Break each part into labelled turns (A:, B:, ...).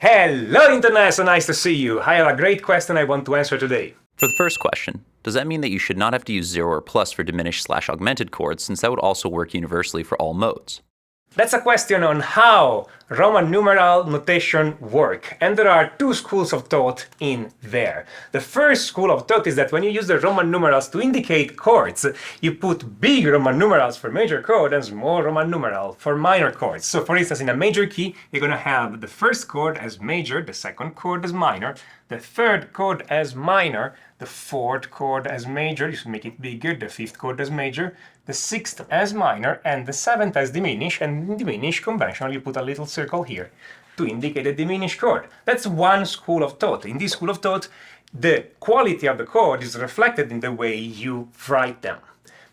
A: Hello Internet, so nice to see you. I have a great question I want to answer today.
B: For the first question, does that mean that you should not have to use 0 or plus for diminished/augmented chords, since that would also work universally for all modes?
A: That's a question on how Roman numeral notation work, and there are two schools of thought in there. The first school of thought is that when you use the Roman numerals to indicate chords, you put big Roman numerals for major chord and small Roman numeral for minor chords. So for instance, in a major key, you're going to have the first chord as major, the second chord as minor, the third chord as minor, the fourth chord as major, you should make it bigger, the fifth chord as major, the sixth as minor, and the seventh as diminished, and in diminished conventionally you put a little circle here to indicate a diminished chord. That's one school of thought. In this school of thought, the quality of the chord is reflected in the way you write them.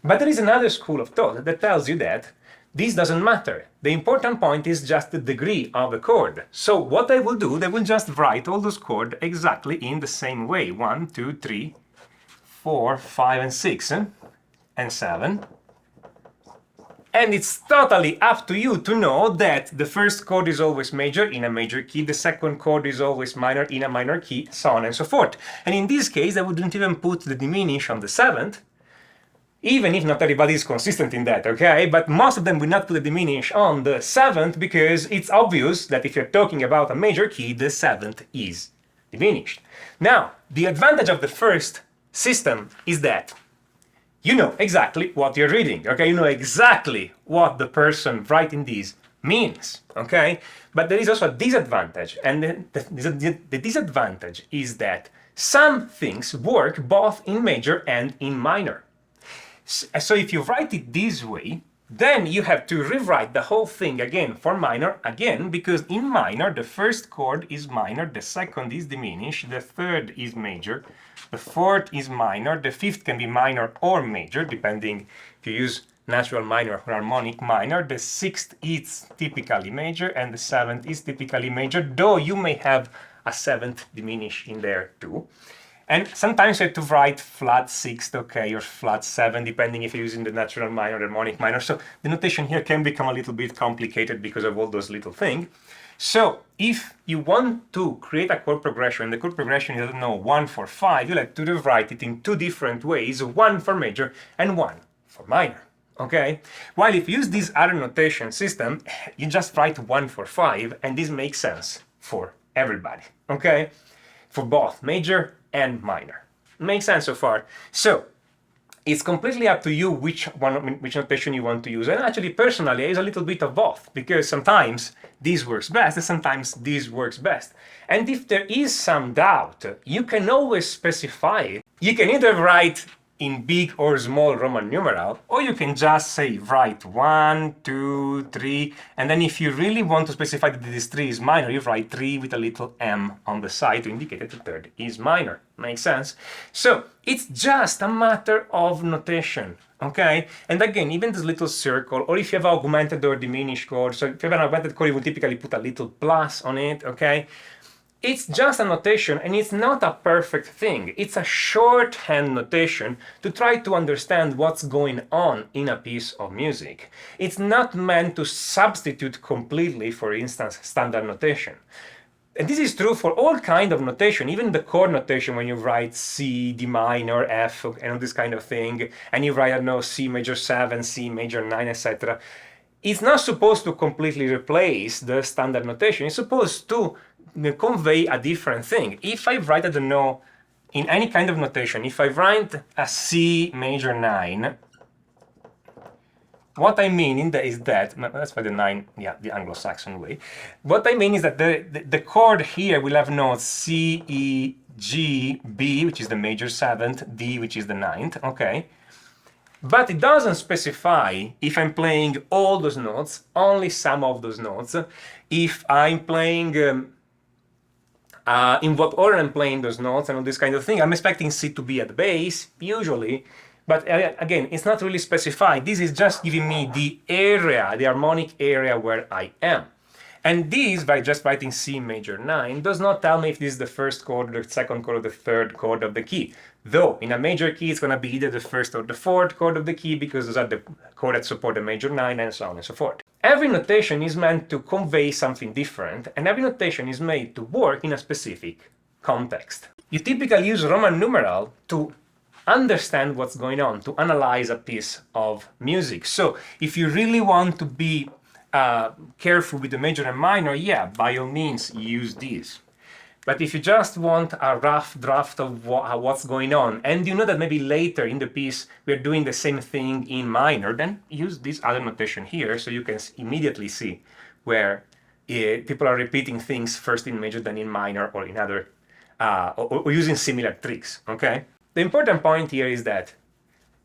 A: But there is another school of thought that tells you that this doesn't matter. The important point is just the degree of the chord. So what they will do, they will just write all those chords exactly in the same way. 1, 2, 3, 4, 5, and 6, and 7. And it's totally up to you to know that the first chord is always major in a major key, the second chord is always minor in a minor key, so on and so forth. And in this case, I wouldn't even put the diminish on the seventh, even if not everybody is consistent in that, okay? But most of them will not put the diminish on the seventh because it's obvious that if you're talking about a major key, the seventh is diminished. Now, the advantage of the first system is that you know exactly what you're reading, okay? You know exactly what the person writing this means, okay? But there is also a disadvantage, and the disadvantage is that some things work both in major and in minor. So if you write it this way, then you have to rewrite the whole thing again for minor again, because in minor the first chord is minor, the second is diminished, the third is major, the fourth is minor, the fifth can be minor or major, depending if you use natural minor or harmonic minor, the sixth is typically major, and the seventh is typically major, though you may have a seventh diminished in there too. And sometimes you have to write flat sixth, okay, or flat seven, depending if you're using the natural minor or harmonic minor. So the notation here can become a little bit complicated because of all those little things. So if you want to create a chord progression, the chord progression is, I don't know, 1, 4, 5, you'll have to rewrite it in two different ways, one for major and one for minor, okay? While if you use this other notation system, you just write 1, 4, 5, and this makes sense for everybody, okay? For both major and minor. Makes sense so far? So it's completely up to you which notation you want to use. And actually, personally, I use a little bit of both, because sometimes this works best and sometimes this works best. And if there is some doubt, you can always specify it. You can either write in big or small Roman numeral, or you can just say write 1, 2, 3, and then if you really want to specify that this 3 is minor, you write 3 with a little m on the side to indicate that the third is minor. Makes sense? So it's just a matter of notation, okay? And again, even this little circle, or if you have augmented or diminished chord, so if you have an augmented chord, you would typically put a little plus on it, okay? It's just a notation, and it's not a perfect thing. It's a shorthand notation to try to understand what's going on in a piece of music. It's not meant to substitute completely, for instance, standard notation. And this is true for all kind of notation, even the chord notation when you write C, D minor, F, and this kind of thing, and you write, I don't know, C major 7, C major 9, etc. It's not supposed to completely replace the standard notation. It's supposed to convey a different thing. If I write, I don't know, in any kind of notation, if I write a C major 9, what I mean is that, that's why the 9, yeah, the Anglo-Saxon way. What I mean is that the chord here will have notes C, E, G, B, which is the major 7th, D, which is the 9th, okay? But it doesn't specify if I'm playing all those notes, only some of those notes, if I'm playing in what order I'm playing those notes and all this kind of thing. I'm expecting C to be at the bass, usually, but again, it's not really specified. This is just giving me the area, the harmonic area where I am. And this, by just writing C major 9, does not tell me if this is the first chord, or the second chord, or the third chord of the key. Though, in a major key, it's going to be either the first or the fourth chord of the key, because those are the chords that support the major 9, and so on and so forth. Every notation is meant to convey something different, and every notation is made to work in a specific context. You typically use Roman numeral to understand what's going on, to analyze a piece of music. So if you really want to be careful with the major and minor, yeah, by all means, use these. But if you just want a rough draft of what's going on, and you know that maybe later in the piece we're doing the same thing in minor, then use this other notation here so you can immediately see where people are repeating things first in major, then in minor, or in other, or using similar tricks, okay? The important point here is that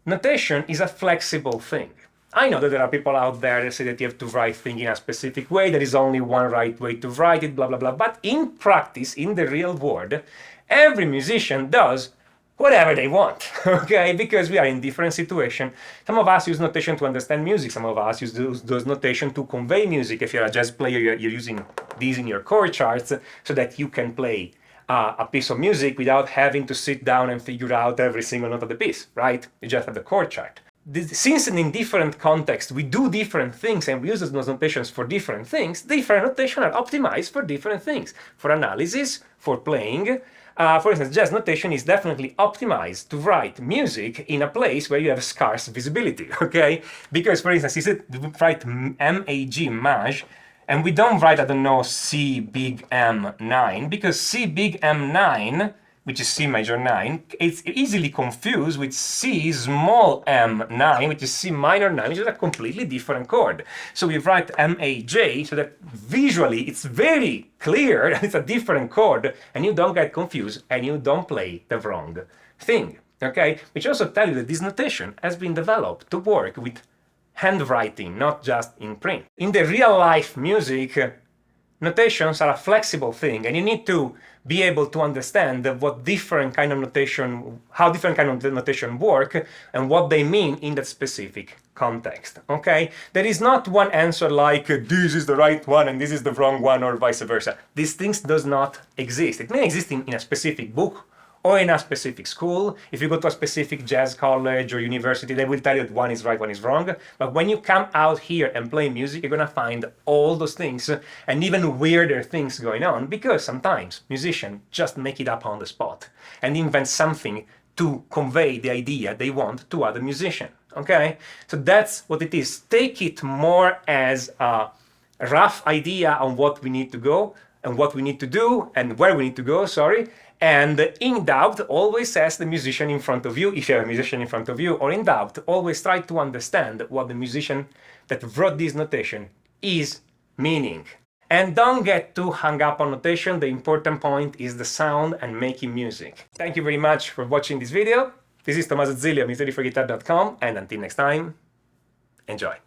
A: notation is a flexible thing. I know that there are people out there that say that you have to write things in a specific way, there is only one right way to write it, blah, blah, blah. But in practice, in the real world, every musician does whatever they want, okay? Because we are in different situations. Some of us use notation to understand music, some of us use those notation to convey music. If you're a jazz player, you're using these in your chord charts so that you can play a piece of music without having to sit down and figure out every single note of the piece, right? You just have the chord chart. Since in different contexts we do different things and we use those notations for different things, different notations are optimized for different things. For analysis, for playing. For instance, jazz notation is definitely optimized to write music in a place where you have scarce visibility, okay? Because, for instance, we write M-A-G, maj, and we don't write, I don't know, C big M9, because C big M9, which is C major 9, it's easily confused with C small m9, which is C minor 9, which is a completely different chord. So we write M-A-J so that visually it's very clear that it's a different chord, and you don't get confused and you don't play the wrong thing, okay? Which also tells you that this notation has been developed to work with handwriting, not just in print. In the real life music, notations are a flexible thing, and you need to be able to understand what different kind of notation, how different kind of notation work, and what they mean in that specific context, okay? There is not one answer like, this is the right one and this is the wrong one, or vice versa. These things does not exist. It may exist in a specific book, or in a specific school. If you go to a specific jazz college or university, they will tell you that one is right, one is wrong. But when you come out here and play music, you're gonna find all those things and even weirder things going on, because sometimes musicians just make it up on the spot and invent something to convey the idea they want to other musicians, okay? So that's what it is. Take it more as a rough idea on what we need to go and what we need to do and where we need to go, sorry. And in doubt, always ask the musician in front of you, if you have a musician in front of you, or in doubt, always try to understand what the musician that wrote this notation is meaning. And don't get too hung up on notation. The important point is the sound and making music. Thank you very much for watching this video. This is Tommaso Zilli of MusicReadyForGuitar.com, and until next time, enjoy.